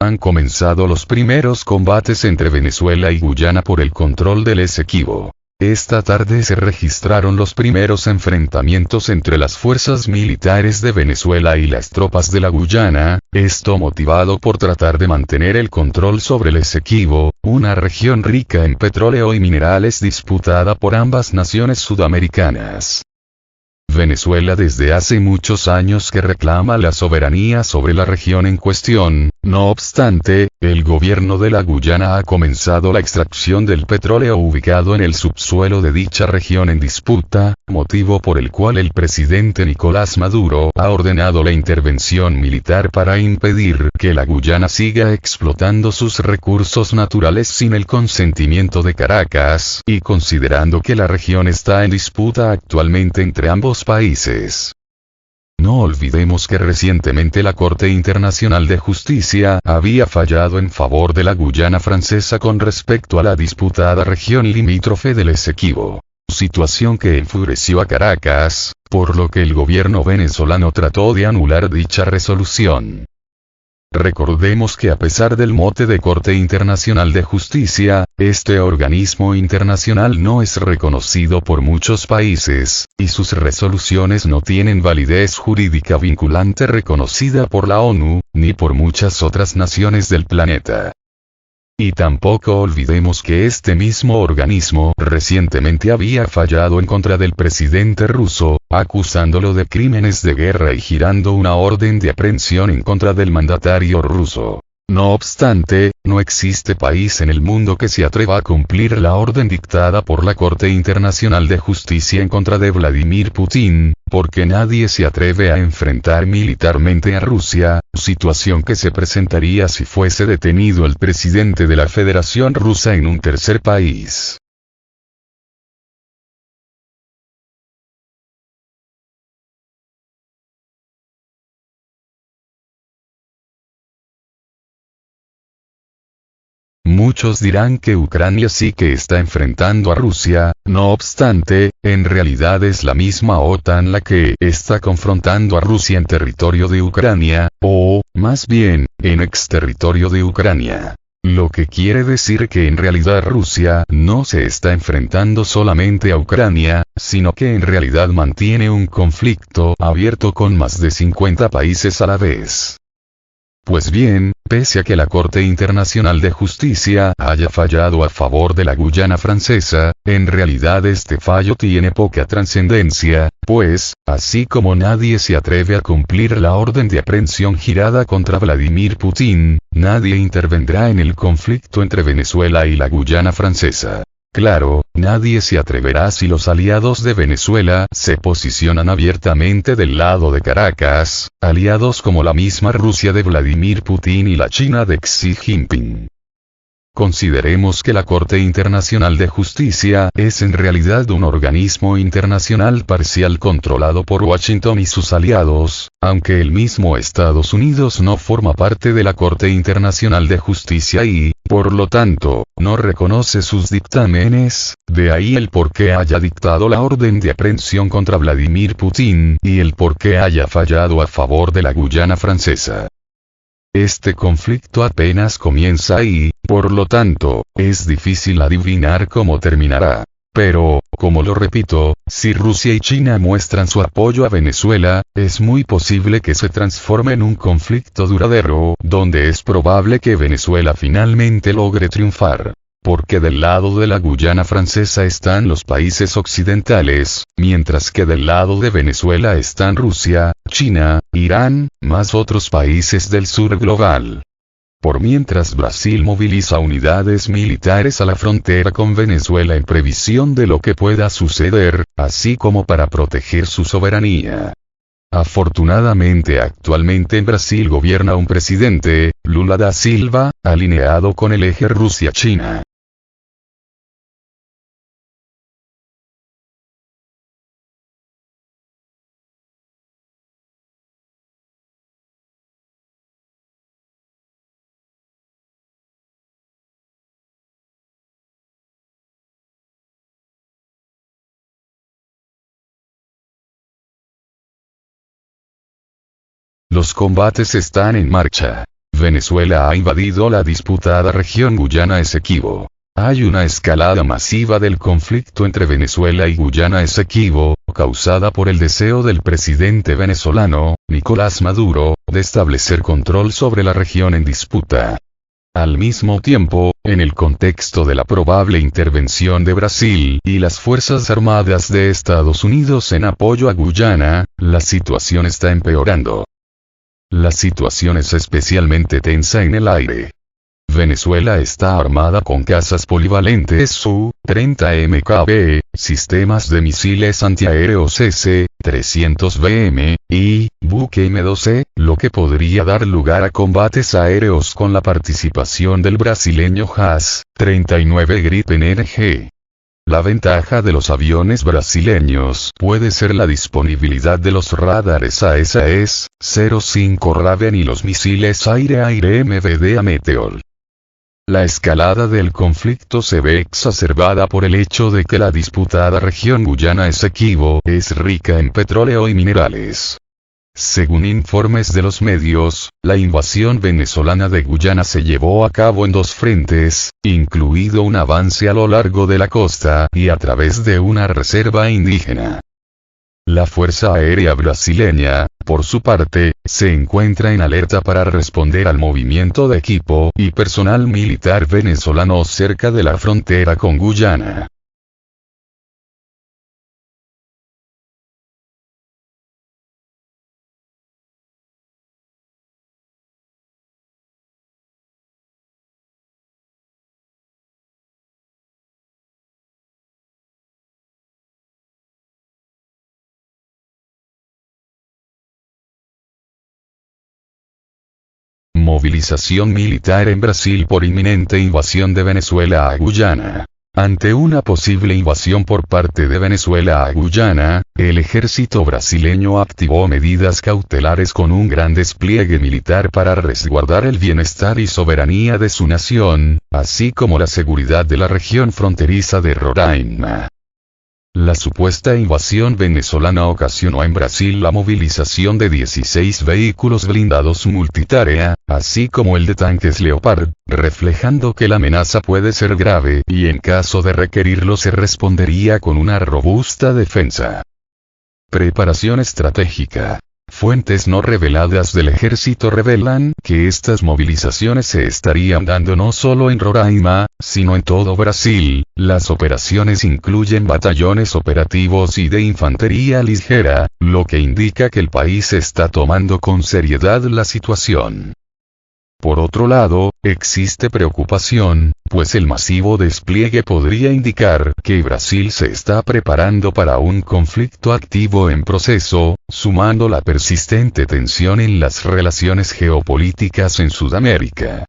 Han comenzado los primeros combates entre Venezuela y Guyana por el control del Esequibo. Esta tarde se registraron los primeros enfrentamientos entre las fuerzas militares de Venezuela y las tropas de la Guyana, esto motivado por tratar de mantener el control sobre el Esequibo, una región rica en petróleo y minerales disputada por ambas naciones sudamericanas. Venezuela desde hace muchos años que reclama la soberanía sobre la región en cuestión. No obstante, el gobierno de la Guyana ha comenzado la extracción del petróleo ubicado en el subsuelo de dicha región en disputa, motivo por el cual el presidente Nicolás Maduro ha ordenado la intervención militar para impedir que la Guyana siga explotando sus recursos naturales sin el consentimiento de Caracas, y considerando que la región está en disputa actualmente entre ambos países. No olvidemos que recientemente la Corte Internacional de Justicia había fallado en favor de la Guyana francesa con respecto a la disputada región limítrofe del Esequibo. Situación que enfureció a Caracas, por lo que el gobierno venezolano trató de anular dicha resolución. Recordemos que a pesar del mote de Corte Internacional de Justicia, este organismo internacional no es reconocido por muchos países, y sus resoluciones no tienen validez jurídica vinculante reconocida por la ONU, ni por muchas otras naciones del planeta. Y tampoco olvidemos que este mismo organismo recientemente había fallado en contra del presidente ruso, acusándolo de crímenes de guerra y girando una orden de aprehensión en contra del mandatario ruso. No obstante, no existe país en el mundo que se atreva a cumplir la orden dictada por la Corte Internacional de Justicia en contra de Vladimir Putin, porque nadie se atreve a enfrentar militarmente a Rusia, situación que se presentaría si fuese detenido el presidente de la Federación Rusa en un tercer país. Muchos dirán que Ucrania sí que está enfrentando a Rusia, no obstante, en realidad es la misma OTAN la que está confrontando a Rusia en territorio de Ucrania, o, más bien, en exterritorio de Ucrania. Lo que quiere decir que en realidad Rusia no se está enfrentando solamente a Ucrania, sino que en realidad mantiene un conflicto abierto con más de 50 países a la vez. Pues bien, pese a que la Corte Internacional de Justicia haya fallado a favor de la Guyana francesa, en realidad este fallo tiene poca trascendencia, pues, así como nadie se atreve a cumplir la orden de aprehensión girada contra Vladimir Putin, nadie intervendrá en el conflicto entre Venezuela y la Guyana francesa. Claro, nadie se atreverá si los aliados de Venezuela se posicionan abiertamente del lado de Caracas, aliados como la misma Rusia de Vladimir Putin y la China de Xi Jinping. Consideremos que la Corte Internacional de Justicia es en realidad un organismo internacional parcial controlado por Washington y sus aliados, aunque el mismo Estados Unidos no forma parte de la Corte Internacional de Justicia y, por lo tanto, no reconoce sus dictámenes, de ahí el por qué haya dictado la orden de aprehensión contra Vladimir Putin y el por qué haya fallado a favor de la Guyana francesa. Este conflicto apenas comienza y, por lo tanto, es difícil adivinar cómo terminará. Pero, como lo repito, si Rusia y China muestran su apoyo a Venezuela, es muy posible que se transforme en un conflicto duradero, donde es probable que Venezuela finalmente logre triunfar. Porque del lado de la Guyana francesa están los países occidentales, mientras que del lado de Venezuela están Rusia, China, Irán, más otros países del sur global. Por mientras Brasil moviliza unidades militares a la frontera con Venezuela en previsión de lo que pueda suceder, así como para proteger su soberanía. Afortunadamente actualmente en Brasil gobierna un presidente, Lula da Silva, alineado con el eje Rusia-China. Los combates están en marcha. Venezuela ha invadido la disputada región Guyana Esequibo. Hay una escalada masiva del conflicto entre Venezuela y Guyana Esequibo, causada por el deseo del presidente venezolano, Nicolás Maduro, de establecer control sobre la región en disputa. Al mismo tiempo, en el contexto de la probable intervención de Brasil y las Fuerzas Armadas de Estados Unidos en apoyo a Guyana, la situación está empeorando. La situación es especialmente tensa en el aire. Venezuela está armada con cazas polivalentes Su-30 MKB, sistemas de misiles antiaéreos S-300BM, y buque M-12, lo que podría dar lugar a combates aéreos con la participación del brasileño JAS-39 Gripen NG. La ventaja de los aviones brasileños puede ser la disponibilidad de los radares AESA-05 Raven y los misiles aire-aire MBDA Meteor. La escalada del conflicto se ve exacerbada por el hecho de que la disputada región Guyana Esequibo es rica en petróleo y minerales. Según informes de los medios, la invasión venezolana de Guyana se llevó a cabo en dos frentes, incluido un avance a lo largo de la costa y a través de una reserva indígena. La Fuerza Aérea Brasileña, por su parte, se encuentra en alerta para responder al movimiento de equipo y personal militar venezolano cerca de la frontera con Guyana. Movilización militar en Brasil por inminente invasión de Venezuela a Guyana. Ante una posible invasión por parte de Venezuela a Guyana, el ejército brasileño activó medidas cautelares con un gran despliegue militar para resguardar el bienestar y soberanía de su nación, así como la seguridad de la región fronteriza de Roraima. La supuesta invasión venezolana ocasionó en Brasil la movilización de 16 vehículos blindados multitarea, así como el de tanques Leopard, reflejando que la amenaza puede ser grave y en caso de requerirlo se respondería con una robusta defensa. Preparación estratégica. Fuentes no reveladas del ejército revelan que estas movilizaciones se estarían dando no solo en Roraima, sino en todo Brasil. Las operaciones incluyen batallones operativos y de infantería ligera, lo que indica que el país está tomando con seriedad la situación. Por otro lado, existe preocupación, pues el masivo despliegue podría indicar que Brasil se está preparando para un conflicto activo en proceso, sumando la persistente tensión en las relaciones geopolíticas en Sudamérica.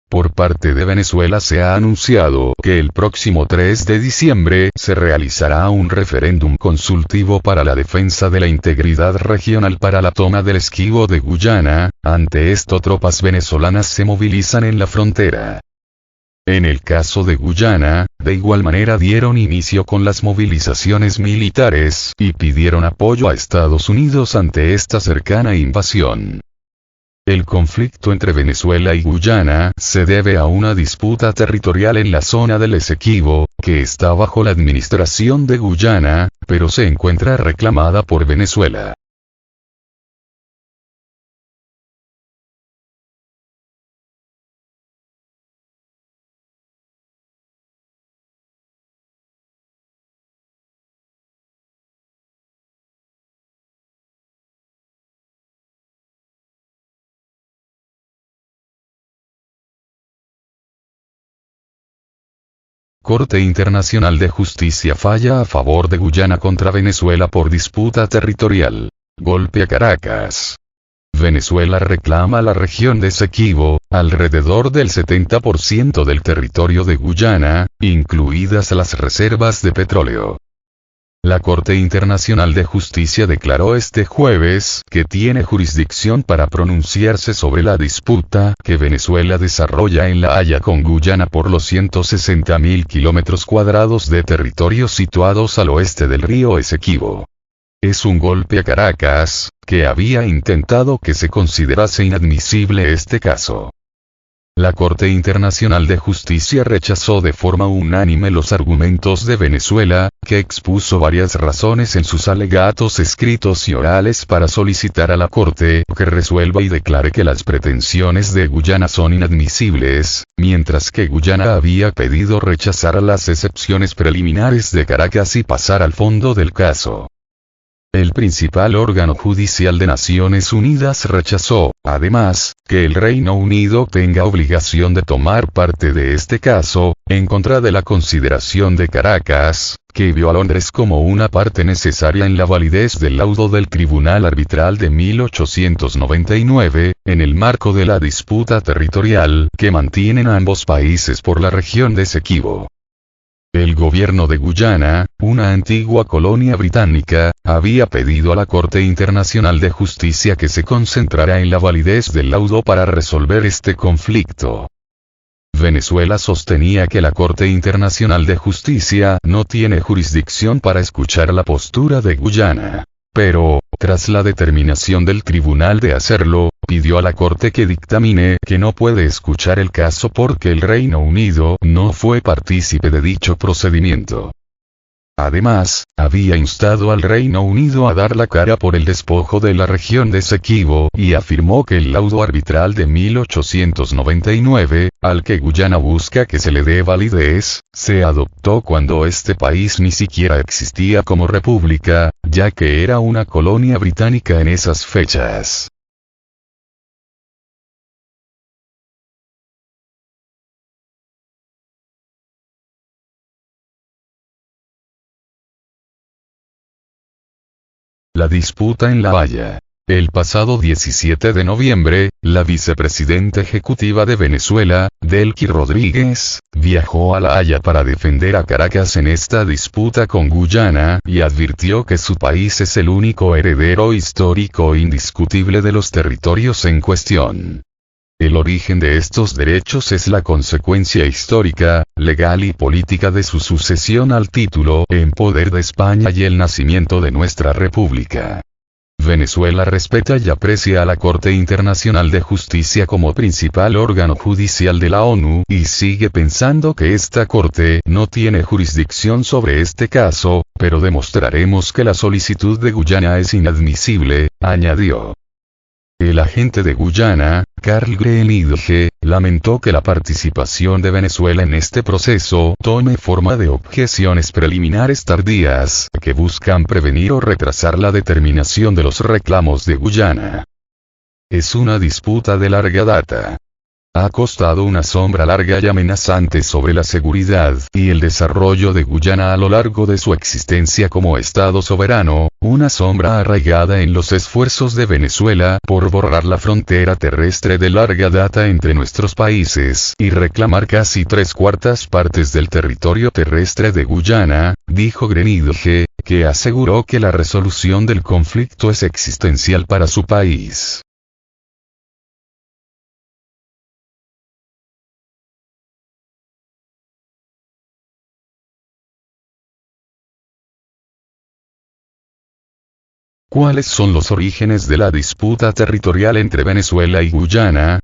Por parte de Venezuela se ha anunciado que el próximo 3 de diciembre se realizará un referéndum consultivo para la defensa de la integridad regional para la toma del Essequibo de Guyana. Ante esto, tropas venezolanas se movilizan en la frontera. En el caso de Guyana, de igual manera dieron inicio con las movilizaciones militares y pidieron apoyo a Estados Unidos ante esta cercana invasión. El conflicto entre Venezuela y Guyana se debe a una disputa territorial en la zona del Esequibo, que está bajo la administración de Guyana, pero se encuentra reclamada por Venezuela. Corte Internacional de Justicia falla a favor de Guyana contra Venezuela por disputa territorial. Golpe a Caracas. Venezuela reclama la región de Esequibo, alrededor del 70% del territorio de Guyana, incluidas las reservas de petróleo. La Corte Internacional de Justicia declaró este jueves que tiene jurisdicción para pronunciarse sobre la disputa que Venezuela desarrolla en La Haya con Guyana por los 160.000 kilómetros cuadrados de territorio situados al oeste del río Esequibo. Es un golpe a Caracas, que había intentado que se considerase inadmisible este caso. La Corte Internacional de Justicia rechazó de forma unánime los argumentos de Venezuela, que expuso varias razones en sus alegatos escritos y orales para solicitar a la Corte que resuelva y declare que las pretensiones de Guyana son inadmisibles, mientras que Guyana había pedido rechazar las excepciones preliminares de Caracas y pasar al fondo del caso. El principal órgano judicial de Naciones Unidas rechazó, además, que el Reino Unido tenga obligación de tomar parte de este caso, en contra de la consideración de Caracas, que vio a Londres como una parte necesaria en la validez del laudo del Tribunal Arbitral de 1899, en el marco de la disputa territorial que mantienen ambos países por la región de Esequibo. El gobierno de Guyana, una antigua colonia británica, había pedido a la Corte Internacional de Justicia que se concentrara en la validez del laudo para resolver este conflicto. Venezuela sostenía que la Corte Internacional de Justicia no tiene jurisdicción para escuchar la postura de Guyana. Pero, tras la determinación del tribunal de hacerlo, pidió a la Corte que dictamine que no puede escuchar el caso porque el Reino Unido no fue partícipe de dicho procedimiento. Además, había instado al Reino Unido a dar la cara por el despojo de la región de Esequibo y afirmó que el laudo arbitral de 1899, al que Guyana busca que se le dé validez, se adoptó cuando este país ni siquiera existía como república, ya que era una colonia británica en esas fechas. La disputa en La Haya. El pasado 17 de noviembre, la vicepresidenta ejecutiva de Venezuela, Delcy Rodríguez, viajó a La Haya para defender a Caracas en esta disputa con Guyana y advirtió que su país es el único heredero histórico indiscutible de los territorios en cuestión. El origen de estos derechos es la consecuencia histórica, legal y política de su sucesión al título en poder de España y el nacimiento de nuestra república. Venezuela respeta y aprecia a la Corte Internacional de Justicia como principal órgano judicial de la ONU y sigue pensando que esta Corte no tiene jurisdicción sobre este caso, pero demostraremos que la solicitud de Guyana es inadmisible, añadió. El agente de Guyana, Carl Greenidge, lamentó que la participación de Venezuela en este proceso tome forma de objeciones preliminares tardías que buscan prevenir o retrasar la determinación de los reclamos de Guyana. Es una disputa de larga data. Ha costado una sombra larga y amenazante sobre la seguridad y el desarrollo de Guyana a lo largo de su existencia como Estado soberano, una sombra arraigada en los esfuerzos de Venezuela por borrar la frontera terrestre de larga data entre nuestros países y reclamar casi 3/4 partes del territorio terrestre de Guyana, dijo Greenidge, que aseguró que la resolución del conflicto es existencial para su país. ¿Cuáles son los orígenes de la disputa territorial entre Venezuela y Guyana?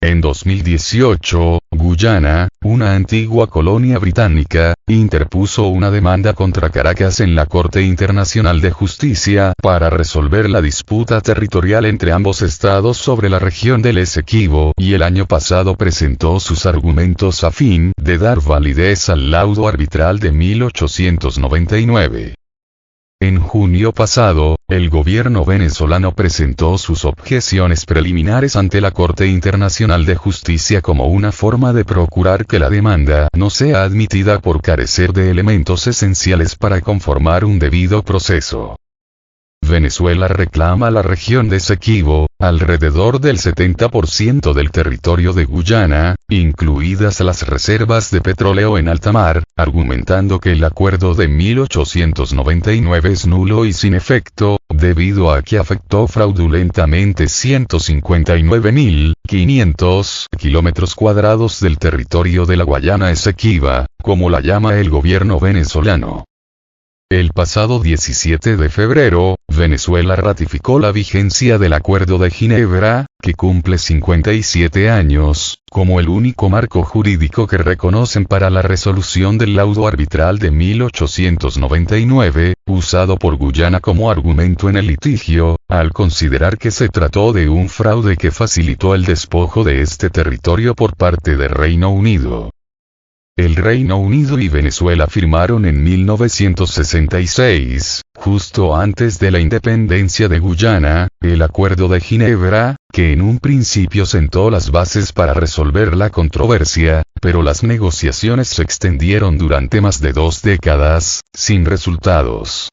En 2018, Guyana, una antigua colonia británica, interpuso una demanda contra Caracas en la Corte Internacional de Justicia para resolver la disputa territorial entre ambos estados sobre la región del Esequibo y el año pasado presentó sus argumentos a fin de dar validez al laudo arbitral de 1899. En junio pasado, el gobierno venezolano presentó sus objeciones preliminares ante la Corte Internacional de Justicia como una forma de procurar que la demanda no sea admitida por carecer de elementos esenciales para conformar un debido proceso. Venezuela reclama la región de Esequibo, alrededor del 70% del territorio de Guyana, incluidas las reservas de petróleo en alta mar, argumentando que el acuerdo de 1899 es nulo y sin efecto, debido a que afectó fraudulentamente 159.500 kilómetros cuadrados del territorio de la Guayana Esequiba, como la llama el gobierno venezolano. El pasado 17 de febrero, Venezuela ratificó la vigencia del Acuerdo de Ginebra, que cumple 57 años, como el único marco jurídico que reconocen para la resolución del laudo arbitral de 1899, usado por Guyana como argumento en el litigio, al considerar que se trató de un fraude que facilitó el despojo de este territorio por parte del Reino Unido. El Reino Unido y Venezuela firmaron en 1966, justo antes de la independencia de Guyana, el Acuerdo de Ginebra, que en un principio sentó las bases para resolver la controversia, pero las negociaciones se extendieron durante más de 2 décadas, sin resultados.